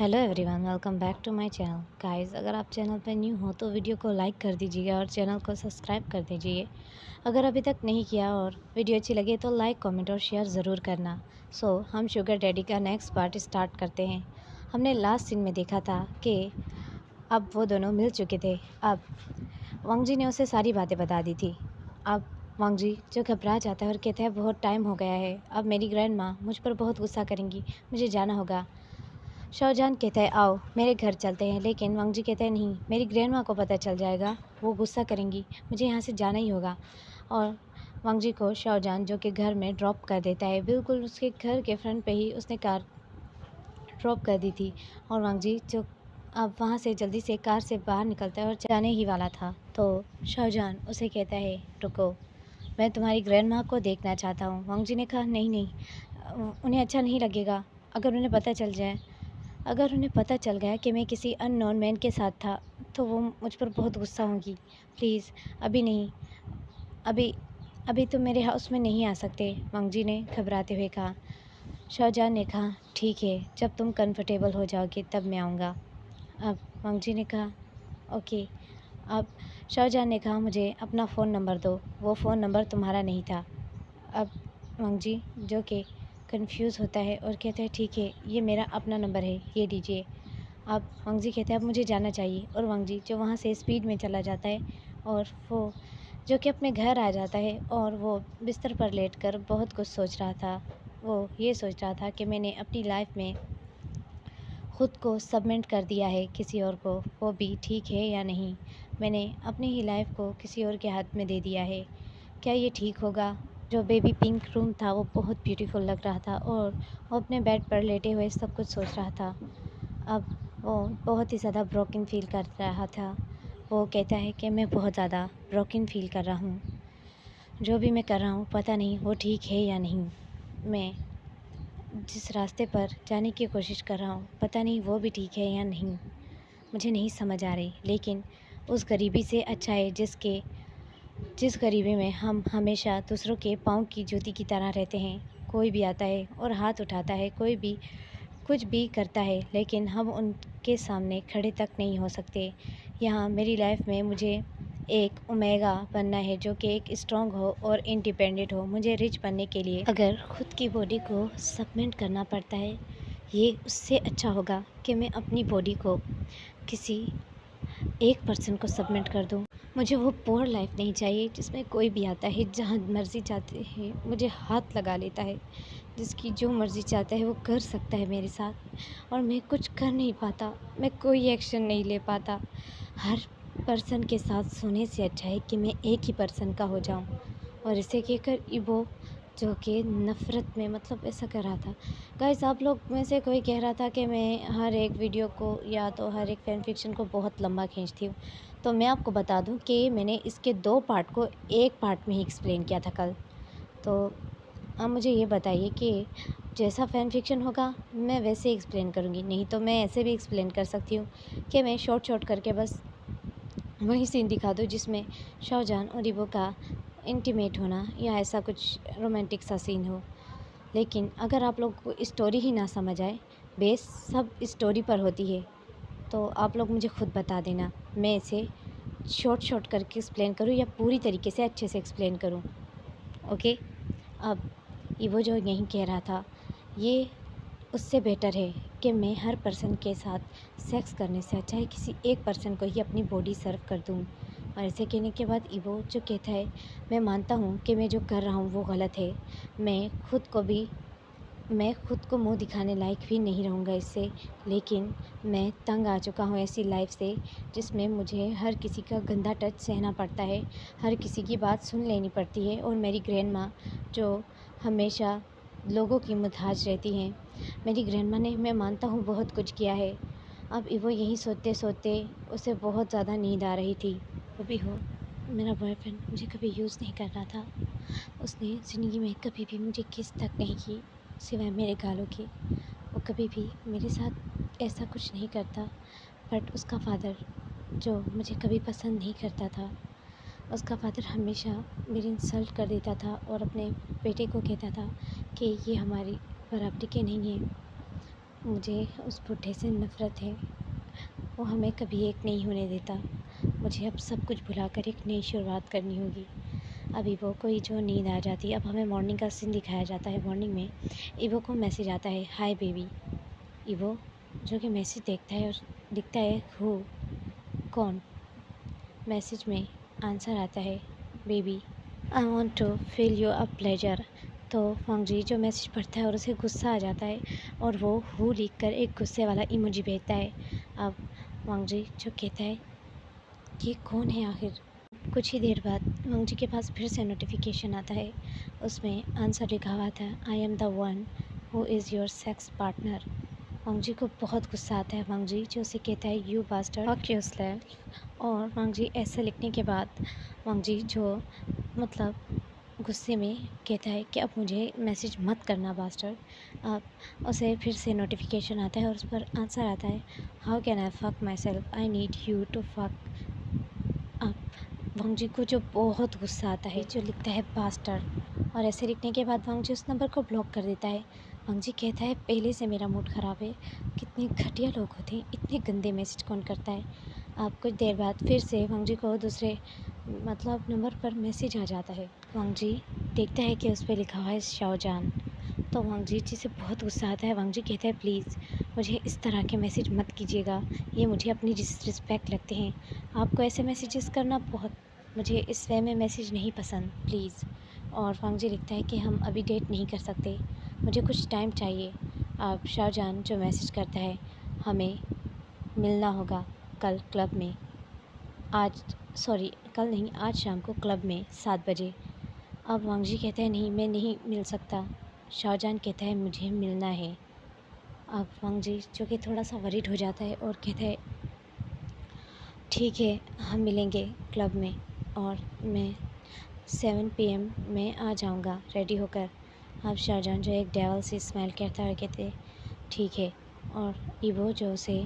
Hello everyone, welcome back to my channel. Guys, अगर आप channel पर न्यू हो तो वीडियो को लाइक कर दीजिएगा और चैनल को सब्सक्राइब कर दीजिए अगर अभी तक नहीं किया। और वीडियो अच्छी लगे तो लाइक, कमेंट और शेयर ज़रूर करना। हम शुगर डैडी का नेक्स्ट पार्ट स्टार्ट करते हैं। हमने लास्ट सीन में देखा था कि अब वो दोनों मिल चुके थे। अब वांग जी ने उसे सारी बातें बता दी थी। अब वांग जी जो घबरा जाता है और कहता है बहुत टाइम हो गया है, अब मेरी ग्रैंड माँ मुझ पर बहुत गुस्सा करेंगी, मुझे जाना होगा। शाहजहान कहता है आओ मेरे घर चलते हैं, लेकिन वांग जी कहता है नहीं, मेरी ग्रैंड माँ को पता चल जाएगा, वो गुस्सा करेंगी, मुझे यहाँ से जाना ही होगा। और वांग जी को शाहजहान जो कि घर में ड्रॉप कर देता है, बिल्कुल उसके घर के फ्रंट पे ही उसने कार ड्रॉप कर दी थी। और वांग जी जो अब वहाँ से जल्दी से कार से बाहर निकलता है और जाने ही वाला था, तो शाहजहान उसे कहता है रुको, मैं तुम्हारी ग्रैंड माँ को देखना चाहता हूँ। वांग जी ने कहा नहीं नहीं, उन्हें अच्छा नहीं लगेगा अगर उन्हें पता चल गया कि मैं किसी अननोन मैन के साथ था, तो वो मुझ पर बहुत गुस्सा होंगी। प्लीज़ अभी नहीं, अभी अभी तुम मेरे हाउस में नहीं आ सकते, वांग जी ने घबराते हुए कहा। शाहजहान ने कहा ठीक है, जब तुम कंफर्टेबल हो जाओगे तब मैं आऊँगा। अब वांग जी ने कहा ओके। अब शाहजहान ने कहा मुझे अपना फ़ोन नंबर दो, वो फ़ोन नंबर तुम्हारा नहीं था। अब वांग जी जो कि कंफ्यूज होता है और कहता है ठीक है, ये मेरा अपना नंबर है, ये लीजिए। अब वांग जी कहते हैं अब मुझे जाना चाहिए, और वांग जी जो वहाँ से स्पीड में चला जाता है और वो जो कि अपने घर आ जाता है। और वो बिस्तर पर लेटकर बहुत कुछ सोच रहा था। वो ये सोच रहा था कि मैंने अपनी लाइफ में ख़ुद को सबमिट कर दिया है किसी और को, वो भी ठीक है या नहीं। मैंने अपनी ही लाइफ को किसी और के हाथ में दे दिया है, क्या ये ठीक होगा। जो बेबी पिंक रूम था वो बहुत ब्यूटीफुल लग रहा था, और वो अपने बेड पर लेटे हुए सब कुछ सोच रहा था। अब वो बहुत ही ज़्यादा ब्रोकन फील कर रहा था। वो कहता है कि मैं बहुत ज़्यादा ब्रोकन फील कर रहा हूँ, जो भी मैं कर रहा हूँ पता नहीं वो ठीक है या नहीं। मैं जिस रास्ते पर जाने की कोशिश कर रहा हूँ पता नहीं वो भी ठीक है या नहीं, मुझे नहीं समझ आ रही। लेकिन उस गरीबी से अच्छा है जिस गरीबी में हम हमेशा दूसरों के पाँव की जूती की तरह रहते हैं। कोई भी आता है और हाथ उठाता है, कोई भी कुछ भी करता है, लेकिन हम उनके सामने खड़े तक नहीं हो सकते। यहाँ मेरी लाइफ में मुझे एक ओमेगा बनना है, जो कि एक स्ट्रॉन्ग हो और इंडिपेंडेंट हो। मुझे रिच बनने के लिए अगर ख़ुद की बॉडी को सबमिट करना पड़ता है, ये उससे अच्छा होगा कि मैं अपनी बॉडी को किसी एक पर्सन को सबमिट कर दूं। मुझे वो पुअर लाइफ नहीं चाहिए जिसमें कोई भी आता है, जहाँ मर्ज़ी चाहते हैं मुझे हाथ लगा लेता है, जिसकी जो मर्ज़ी चाहता है वो कर सकता है मेरे साथ, और मैं कुछ कर नहीं पाता, मैं कोई एक्शन नहीं ले पाता। हर पर्सन के साथ सोने से अच्छा है कि मैं एक ही पर्सन का हो जाऊं। और इसे कहकर इबो जो कि नफ़रत में मतलब ऐसा कर रहा था। गाइस, आप लोग में से कोई कह रहा था कि मैं हर एक वीडियो को या तो हर एक फैन फिक्शन को बहुत लंबा खींचती हूँ, तो मैं आपको बता दूं कि मैंने इसके 2 पार्ट को एक पार्ट में ही एक्सप्लेन किया था कल। तो आप मुझे ये बताइए कि जैसा फ़ैन फिक्शन होगा मैं वैसे ही एक्सप्लेन करूँगी, नहीं तो मैं ऐसे भी एक्सप्लेन कर सकती हूँ कि मैं शॉर्ट करके बस वही सीन दिखा दूँ जिसमें शाहजहान और इबो का इंटीमेट होना या ऐसा कुछ रोमांटिक सा सीन हो। लेकिन अगर आप लोग को स्टोरी ही ना समझ आए, बेस सब स्टोरी पर होती है, तो आप लोग मुझे खुद बता देना, मैं इसे शॉर्ट करके एक्सप्लेन करूँ या पूरी तरीके से अच्छे से एक्सप्लेन करूँ। ओके। अब इबो जो यहीं कह रहा था, ये उससे बेटर है कि मैं हर पर्सन के साथ सेक्स करने से अच्छा है किसी एक पर्सन को ही अपनी बॉडी सर्व कर दूँ। और ऐसे कहने के बाद इबो जो कहता है मैं मानता हूँ कि मैं जो कर रहा हूँ वो गलत है, मैं खुद को मुंह दिखाने लायक भी नहीं रहूँगा इससे, लेकिन मैं तंग आ चुका हूँ ऐसी लाइफ से जिसमें मुझे हर किसी का गंदा टच सहना पड़ता है, हर किसी की बात सुन लेनी पड़ती है। और मेरी ग्रैंड माँ जो हमेशा लोगों की मुहताज रहती हैं, मेरी ग्रैंड माँ ने, मैं मानता हूँ, बहुत कुछ किया है। अब वो यही सोचते सोचते उसे बहुत ज़्यादा नींद आ रही थी। वो भी हो, मेरा बॉयफ्रेंड मुझे कभी यूज़ नहीं कर रहा था, उसने ज़िंदगी में कभी भी मुझे किस तक नहीं की सिवाय मेरे गालों के। वो कभी भी मेरे साथ ऐसा कुछ नहीं करता, बट उसका फादर जो मुझे कभी पसंद नहीं करता था, उसका फादर हमेशा मेरी इंसल्ट कर देता था और अपने बेटे को कहता था कि ये हमारी बराबरी के नहीं है। मुझे उस बुढ़े से नफ़रत है। वो हमें कभी एक नहीं होने देता। मुझे अब सब कुछ भुलाकर एक नई शुरुआत करनी होगी। अब ईवो को जो नींद आ जाती है, अब हमें मॉर्निंग का सीन दिखाया जाता है। मॉर्निंग में ईवो को मैसेज आता है, हाय बेबी। ईवो जो कि मैसेज देखता है और लिखता है, हु, कौन। मैसेज में आंसर आता है, baby I want to feel you a pleasure. तो वांग जी जो मैसेज पढ़ता है और उसे गुस्सा आ जाता है और वो हु लिख कर एक गुस्से वाला इमोजी भेजता है। अब वांग जी जो कहता है कि कौन है आखिर। कुछ ही देर बाद वांग जी के पास फिर से नोटिफिकेशन आता है। उसमें आंसर लिखा हुआ था, I am the one who is your sex partner. Wang ji को बहुत गुस्सा आता है। वांग जी जो उसे कहता है, यू बास्टर्ड, फक योरसेल्फ। और वांग जी ऐसा लिखने के बाद वांग जी जो मतलब गुस्से में कहता है कि अब मुझे मैसेज मत करना बास्टर्ड। अब उसे फिर से नोटिफिकेशन आता है और उस पर आंसर आता है, how can I fuck myself, I need you to fuck. अब वांग जी को जो बहुत गुस्सा आता है, जो लिखता है बास्टर्ड। और ऐसे लिखने के बाद वांग जी उस नंबर को ब्लॉक कर देता है। वांग जी कहता है, पहले से मेरा मूड ख़राब है, कितने घटिया लोग होते हैं, इतने गंदे मैसेज कौन करता है। अब कुछ देर बाद फिर से वांग जी को दूसरे नंबर पर मैसेज आ जाता है। वांग जी देखता है कि उस पर लिखा हुआ है, शाओजान। तो वांग जी से बहुत गुस्सा आता है। वांग जी कहता है, प्लीज़ मुझे इस तरह के मैसेज मत कीजिएगा, ये मुझे अपनी डिसरिस्पेक्ट लगते हैं। आपको ऐसे मैसेजेस करना बहुत, मुझे इस वे में मैसेज नहीं पसंद, प्लीज़। और वांग जी लिखता है कि हम अभी डेट नहीं कर सकते, मुझे कुछ टाइम चाहिए। अब शाहजहान जो मैसेज करता है, हमें मिलना होगा कल क्लब में, आज, सॉरी कल नहीं, आज शाम को क्लब में 7 बजे। अब वांग जी कहता है, नहीं मैं नहीं मिल सकता। शाहजहान कहता है, मुझे मिलना है। अब वांग जी जो कि थोड़ा सा वरीड हो जाता है और कहता है, ठीक है हम मिलेंगे क्लब में और मैं 7 PM में आ जाऊंगा रेडी होकर। अब शाहजहान जो एक डेवल से स्माइल करता है और कहते, ठीक है। और ईवो जो उसे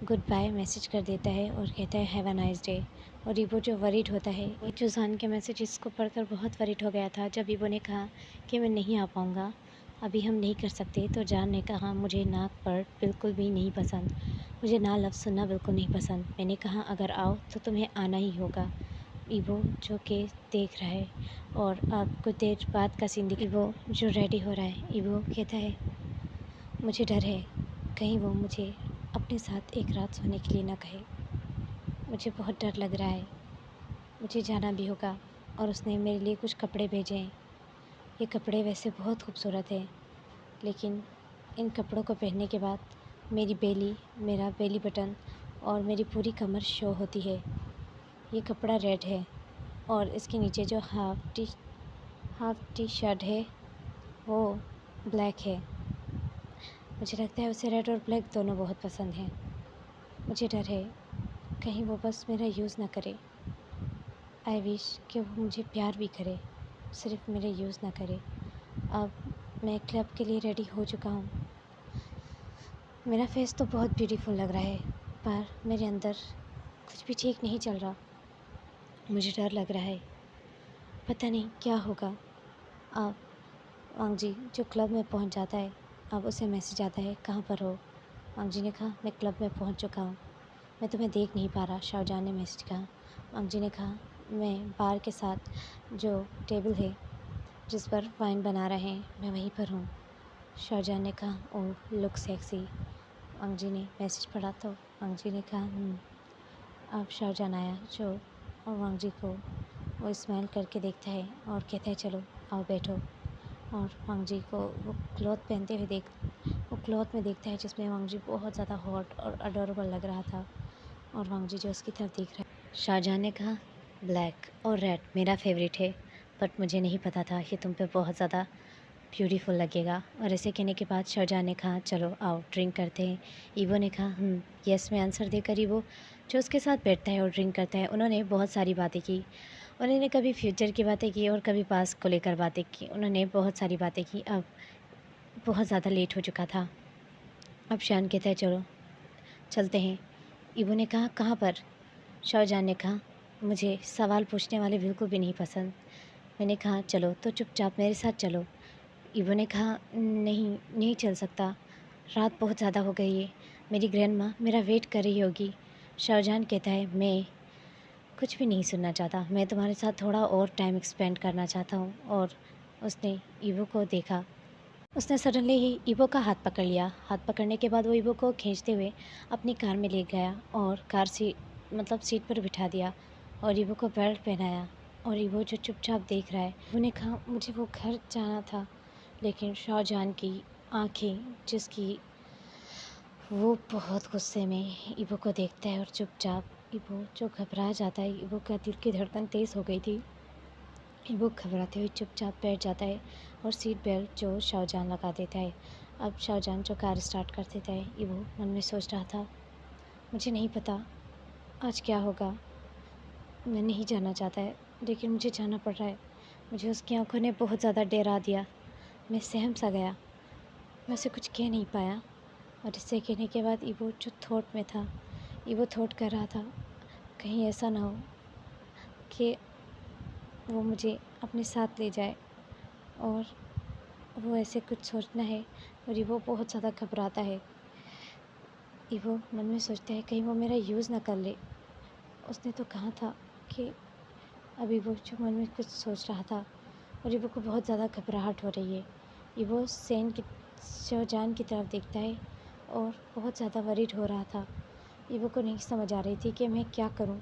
गुड बाय मैसेज कर देता है और कहता है, हैव अ नाइस डे। और ईवो जो वरीड होता है, जुजान के मैसेज को पढ़कर बहुत वरीड हो गया था। जब ईवो ने कहा कि मैं नहीं आ पाऊँगा, अभी हम नहीं कर सकते, तो जान ने कहा, मुझे नाक पर बिल्कुल भी नहीं पसंद, मुझे ना लफ्ज़ सुनना बिल्कुल नहीं पसंद। मैंने कहा, अगर आओ तो तुम्हें आना ही होगा। ईवो जो कि देख रहा है और अब कुछ देर बाद का सीन ईवो जो रेडी हो रहा है। ईवो कहता है, मुझे डर है कहीं वो मुझे अपने साथ एक रात सोने के लिए ना कहे, मुझे बहुत डर लग रहा है, मुझे जाना भी होगा। और उसने मेरे लिए कुछ कपड़े भेजे हैं। ये कपड़े वैसे बहुत खूबसूरत हैं, लेकिन इन कपड़ों को पहनने के बाद मेरी बेली, मेरा बेली बटन और मेरी पूरी कमर शो होती है। ये कपड़ा रेड है और इसके नीचे जो हाफ टी शर्ट है वो ब्लैक है। मुझे लगता है उसे रेड और ब्लैक दोनों बहुत पसंद हैं। मुझे डर है कहीं वो बस मेरा यूज़ ना करे। आई विश कि वो मुझे प्यार भी करे, सिर्फ मेरे यूज़ ना करे। अब मैं क्लब के लिए रेडी हो चुका हूँ। मेरा फेस तो बहुत ब्यूटीफुल लग रहा है, पर मेरे अंदर कुछ भी ठीक नहीं चल रहा। मुझे डर लग रहा है, पता नहीं क्या होगा। अब वांग जी जो क्लब में पहुँच जाता है, अब उसे मैसेज आता है, कहाँ पर हो। वांग जी ने कहा, मैं क्लब में पहुँच चुका हूँ, मैं तुम्हें देख नहीं पा रहा। शाहजहान ने मैसेज कहा। वांग जी ने कहा, मैं बार के साथ जो टेबल है जिस पर वाइन बना रहे हैं, मैं वहीं पर हूँ। शाहजहान ने कहा, ओह लुक सेक्सी। वांग जी ने मैसेज पढ़ा तो वांग जी ने कहा, अब शाहजहान आया जो, और वांग जी को वो स्माइल करके देखता है और कहता है, चलो आओ बैठो। और वांग जी को वो क्लॉथ पहनते हुए वो क्लॉथ में देखता है जिसमें वांग जी बहुत ज़्यादा हॉट और अडोरेबल लग रहा था। और वांग जी जो उसकी तरफ देख रहा है। शाहजहान ने कहा, ब्लैक और रेड मेरा फेवरेट है, बट मुझे नहीं पता था कि तुम पे बहुत ज़्यादा ब्यूटीफुल लगेगा। और ऐसे कहने के बाद शाहजहान ने कहा, चलो आओ ड्रिंक करते हैं। ईवो ने कहा, यस में आंसर देकर ईवो जो उसके साथ बैठता है और ड्रिंक करता है। उन्होंने बहुत सारी बातें की। उन्होंने कभी फ्यूचर की बातें की और कभी पास्ट को लेकर बातें की। उन्होंने बहुत सारी बातें की। अब बहुत ज़्यादा लेट हो चुका था। अब शान कहता है, चलो चलते हैं। ईवो ने कहा, कहाँ पर। शाहजहान ने कहा, मुझे सवाल पूछने वाले बिल्कुल भी नहीं पसंद। मैंने कहा, चलो तो चुपचाप मेरे साथ चलो। ईवो ने कहा, नहीं नहीं चल सकता, रात बहुत ज़्यादा हो गई है। मेरी ग्रैंड माँ मेरा वेट कर रही होगी। शाहजहान कहता है, मैं कुछ भी नहीं सुनना चाहता, मैं तुम्हारे साथ थोड़ा और टाइम स्पेंड करना चाहता हूँ। और उसने ईवो को देखा। उसने सडनली ही ईवो का हाथ पकड़ लिया। हाथ पकड़ने के बाद वो ईवो को खींचते हुए अपनी कार में ले गया और कार सीट पर बिठा दिया और ईवो को बेल्ट पहनाया। और ईवो जो चुपचाप देख रहा है। उन्हें कहा, मुझे वो घर जाना था। लेकिन शाहजहान की आंखें, जिसकी वो बहुत गुस्से में ईवो को देखता है और चुपचाप ईवो जो घबरा जाता है। ईवो का दिल की धड़कन तेज़ हो गई थी। ईवो घबराते हुए चुपचाप बैठ जाता है और सीट बेल्ट जो शाहजहान लगा देता है। अब शाहजहान जो कार स्टार्ट कर देता है। ईवो मन में सोच रहा था, मुझे नहीं पता आज क्या होगा। मैं नहीं जाना चाहता है, लेकिन मुझे जाना पड़ रहा है। मुझे उसकी आंखों ने बहुत ज़्यादा डरा दिया। मैं सहम सा गया। मैं उसे कुछ कह नहीं पाया। और इससे कहने के बाद ईवो जो थॉट में था, ईवो थॉट कर रहा था, कहीं ऐसा ना हो कि वो मुझे अपने साथ ले जाए। और वो ऐसे कुछ सोचना है। और ईवो बहुत ज़्यादा घबराता है। ईवो मन में सोचता है, कहीं वो मेरा यूज़ ना कर ले। उसने तो कहा था कि अभी वो जो मन में कुछ सोच रहा था। और ईवो को बहुत ज़्यादा घबराहट हो रही है। ईवो शाहजहान की तरफ देखता है और बहुत ज़्यादा वरीड हो रहा था। ईवो को नहीं समझ आ रही थी कि मैं क्या करूं।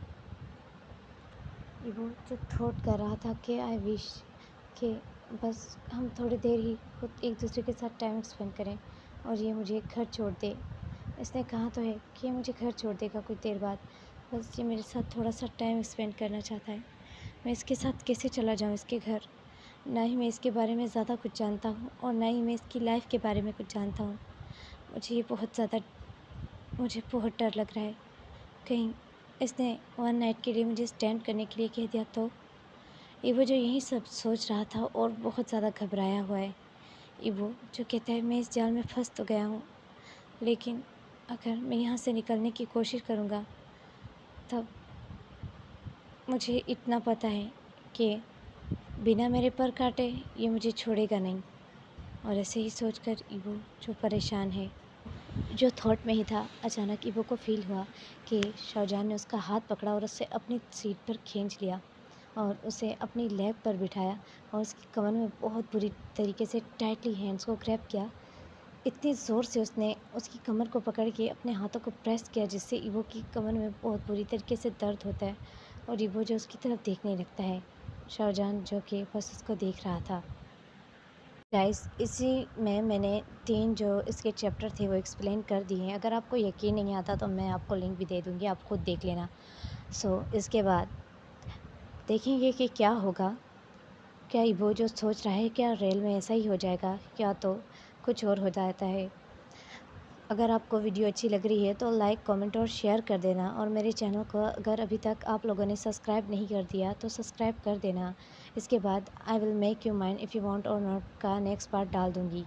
ईवो जो थॉट कर रहा था कि आई विश कि बस हम थोड़ी देर ही खुद एक दूसरे के साथ टाइम स्पेंड करें और ये मुझे घर छोड़ दे। इसने कहा तो है कि ये मुझे घर छोड़ देगा कुछ देर बाद। बस ये मेरे साथ थोड़ा सा टाइम स्पेंड करना चाहता है। मैं इसके साथ कैसे चला जाऊँ इसके घर। ना ही मैं इसके बारे में ज़्यादा कुछ जानता हूँ और ना ही मैं इसकी लाइफ के बारे में कुछ जानता हूँ। मुझे बहुत डर लग रहा है। कहीं इसने वन नाइट के लिए मुझे स्टैंड करने के लिए कह दिया तो। ईवो जो यही सब सोच रहा था और बहुत ज़्यादा घबराया हुआ है। ईवो जो कहता है, मैं इस जाल में फंस तो गया हूँ, लेकिन अगर मैं यहाँ से निकलने की कोशिश करूँगा तब मुझे इतना पता है कि बिना मेरे पर काटे ये मुझे छोड़ेगा नहीं। और ऐसे ही सोचकर ईवो जो परेशान है, जो थॉट में ही था, अचानक ईवो को फील हुआ कि शाहजहान ने उसका हाथ पकड़ा और उससे अपनी सीट पर खींच लिया और उसे अपनी लेग पर बिठाया और उसकी कमर में बहुत बुरी तरीके से टाइटली हैंड्स को ग्रैब किया। इतनी ज़ोर से उसने उसकी कमर को पकड़ के अपने हाथों को प्रेस किया, जिससे ईवो की कमर में बहुत बुरी तरीके से दर्द होता है। और ईवो जो उसकी तरफ देखने लगता है। शाहजहान जो कि बस उसको देख रहा था। गाइस, इसी में मैंने 3 जो इसके चैप्टर थे वो एक्सप्लेन कर दिए हैं। अगर आपको यकीन नहीं आता तो मैं आपको लिंक भी दे दूँगी, आप खुद देख लेना। इसके बाद देखेंगे कि क्या होगा। क्या ईवो जो सोच रहा है, क्या रियल में ऐसा ही हो जाएगा या तो कुछ और हो जाता है। अगर आपको वीडियो अच्छी लग रही है तो लाइक, कमेंट और शेयर कर देना। और मेरे चैनल को अगर अभी तक आप लोगों ने सब्सक्राइब नहीं कर दिया तो सब्सक्राइब कर देना। इसके बाद I will make you mine if you want और नॉट का नेक्स्ट पार्ट डाल दूँगी।